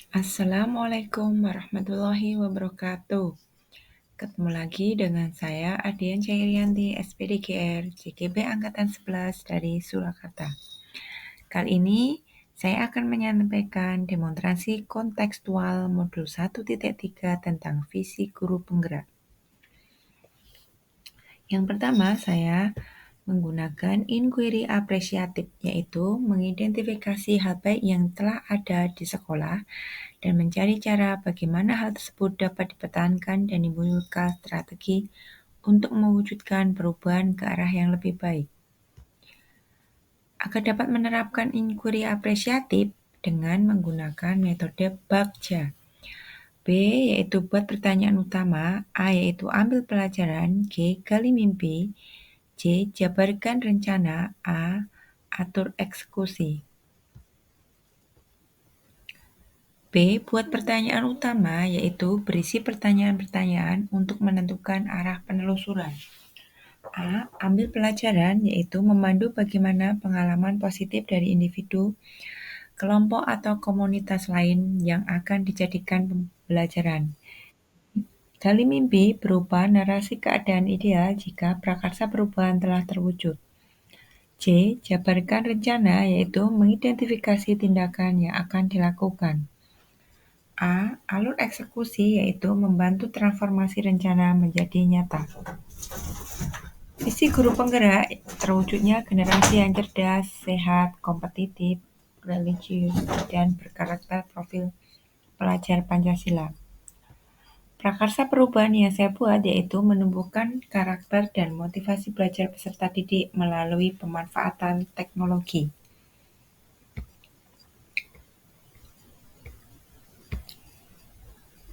Assalamualaikum warahmatullahi wabarakatuh. Ketemu lagi dengan saya Adian Cairianti, SPDGR, JKB Angkatan 11 dari Surakarta. Kali ini saya akan menyampaikan demonstrasi kontekstual modul 1.3 tentang visi guru penggerak. Yang pertama, saya menggunakan inquiry apresiatif, yaitu mengidentifikasi hal baik yang telah ada di sekolah dan mencari cara bagaimana hal tersebut dapat dipertahankan dan dimunculkan strategi untuk mewujudkan perubahan ke arah yang lebih baik. Agar dapat menerapkan inquiry apresiatif dengan menggunakan metode Bagja. B yaitu buat pertanyaan utama, A yaitu ambil pelajaran, G gali mimpi, C jabarkan rencana, A atur eksekusi. B. Buat pertanyaan utama, yaitu berisi pertanyaan-pertanyaan untuk menentukan arah penelusuran. A. Ambil pelajaran, yaitu memandu bagaimana pengalaman positif dari individu, kelompok atau komunitas lain yang akan dijadikan pembelajaran. Gali mimpi berupa narasi keadaan ideal jika prakarsa perubahan telah terwujud. C. Jabarkan rencana, yaitu mengidentifikasi tindakan yang akan dilakukan. A. Alur eksekusi, yaitu membantu transformasi rencana menjadi nyata. Visi guru penggerak terwujudnya generasi yang cerdas, sehat, kompetitif, religius, dan berkarakter profil pelajar Pancasila. Prakarsa perubahan yang saya buat yaitu menumbuhkan karakter dan motivasi belajar peserta didik melalui pemanfaatan teknologi.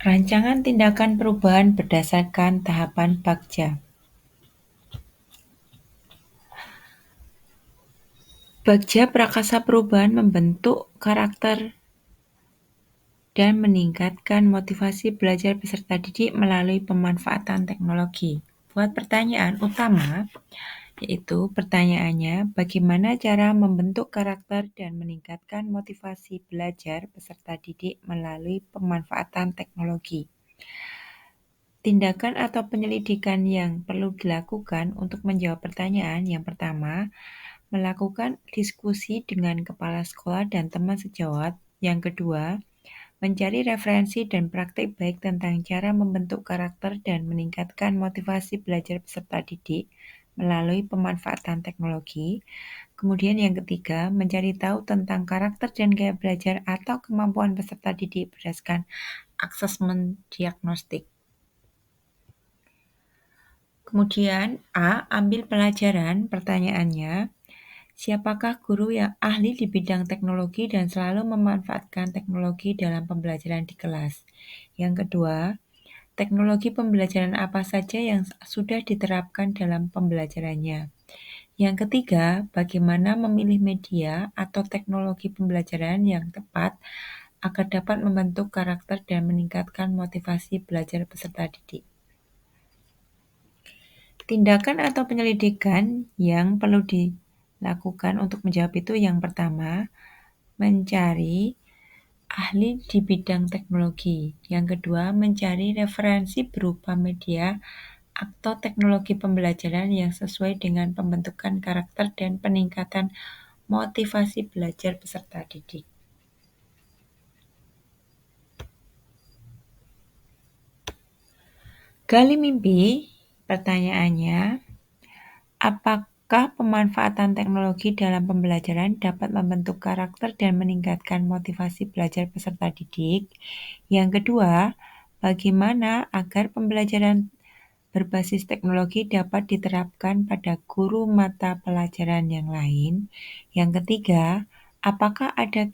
Rancangan tindakan perubahan berdasarkan tahapan Bagja. Bagja Prakasa Perubahan membentuk karakter dan meningkatkan motivasi belajar peserta didik melalui pemanfaatan teknologi. Buat pertanyaan utama, yaitu pertanyaannya bagaimana cara membentuk karakter dan meningkatkan motivasi belajar peserta didik melalui pemanfaatan teknologi. Tindakan atau penyelidikan yang perlu dilakukan untuk menjawab pertanyaan yang pertama, melakukan diskusi dengan kepala sekolah dan teman sejawat. Yang kedua, mencari referensi dan praktik baik tentang cara membentuk karakter dan meningkatkan motivasi belajar peserta didik melalui pemanfaatan teknologi. Kemudian yang ketiga, mencari tahu tentang karakter dan gaya belajar atau kemampuan peserta didik berdasarkan asesmen diagnostik. Kemudian A. Ambil pelajaran. Pertanyaannya, siapakah guru yang ahli di bidang teknologi dan selalu memanfaatkan teknologi dalam pembelajaran di kelas? Yang kedua, teknologi pembelajaran apa saja yang sudah diterapkan dalam pembelajarannya? Yang ketiga, bagaimana memilih media atau teknologi pembelajaran yang tepat agar dapat membentuk karakter dan meningkatkan motivasi belajar peserta didik? Tindakan atau penyelidikan yang perlu dilakukan untuk menjawab itu yang pertama, mencari ahli di bidang teknologi. Yang kedua, mencari referensi berupa media atau teknologi pembelajaran yang sesuai dengan pembentukan karakter dan peningkatan motivasi belajar peserta didik. Gali mimpi, pertanyaannya, apakah pemanfaatan teknologi dalam pembelajaran dapat membentuk karakter dan meningkatkan motivasi belajar peserta didik? Yang kedua, bagaimana agar pembelajaran berbasis teknologi dapat diterapkan pada guru mata pelajaran yang lain? Yang ketiga, apakah ada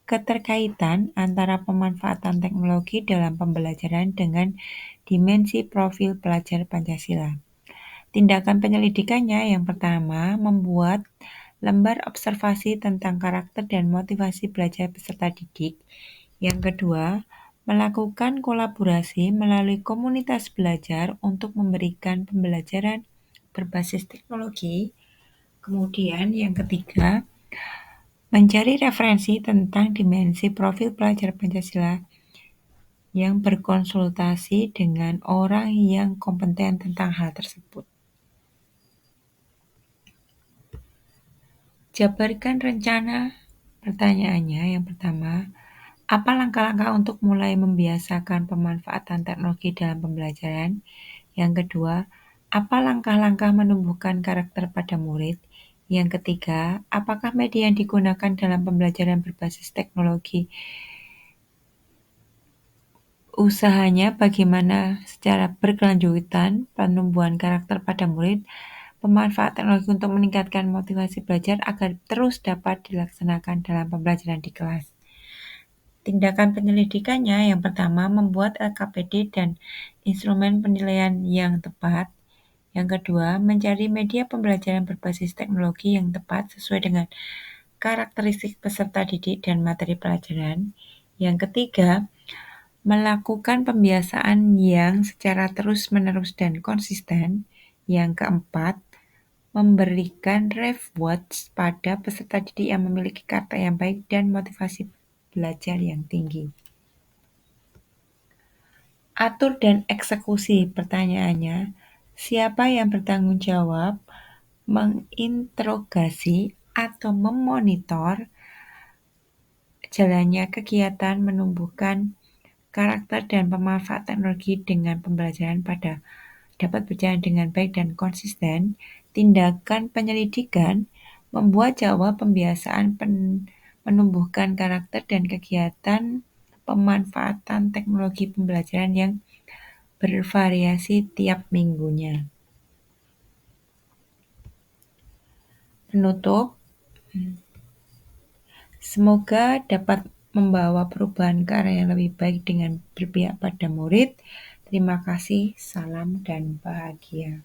keterkaitan antara pemanfaatan teknologi dalam pembelajaran dengan dimensi profil pelajar Pancasila? Tindakan penyelidikannya yang pertama, membuat lembar observasi tentang karakter dan motivasi belajar peserta didik. Yang kedua, melakukan kolaborasi melalui komunitas belajar untuk memberikan pembelajaran berbasis teknologi. Kemudian yang ketiga, Mencari referensi tentang dimensi profil pelajar Pancasila yang berkonsultasi dengan orang yang kompeten tentang hal tersebut. Jabarkan rencana pertanyaannya. Yang pertama, apa langkah-langkah untuk mulai membiasakan pemanfaatan teknologi dalam pembelajaran? Yang kedua, apa langkah-langkah menumbuhkan karakter pada murid? Yang ketiga, apakah media yang digunakan dalam pembelajaran berbasis teknologi? Usahanya bagaimana secara berkelanjutan penumbuhan karakter pada murid, pemanfaat teknologi untuk meningkatkan motivasi belajar agar terus dapat dilaksanakan dalam pembelajaran di kelas. Tindakan penyelidikannya yang pertama membuat LKPD dan instrumen penilaian yang tepat. Yang kedua, mencari media pembelajaran berbasis teknologi yang tepat sesuai dengan karakteristik peserta didik dan materi pelajaran. Yang ketiga, melakukan pembiasaan yang secara terus-menerus dan konsisten. Yang keempat, memberikan rewards pada peserta didik yang memiliki karakter yang baik dan motivasi belajar yang tinggi. Atur dan eksekusi pertanyaannya. Siapa yang bertanggung jawab menginterogasi atau memonitor jalannya kegiatan menumbuhkan karakter dan pemanfaat teknologi dengan pembelajaran pada dapat berjalan dengan baik dan konsisten? Tindakan penyelidikan membuat jadwal pembiasaan menumbuhkan karakter dan kegiatan pemanfaatan teknologi pembelajaran yang bervariasi tiap minggunya. Penutup, semoga dapat membawa perubahan ke arah yang lebih baik dengan berpihak pada murid. Terima kasih, salam dan bahagia.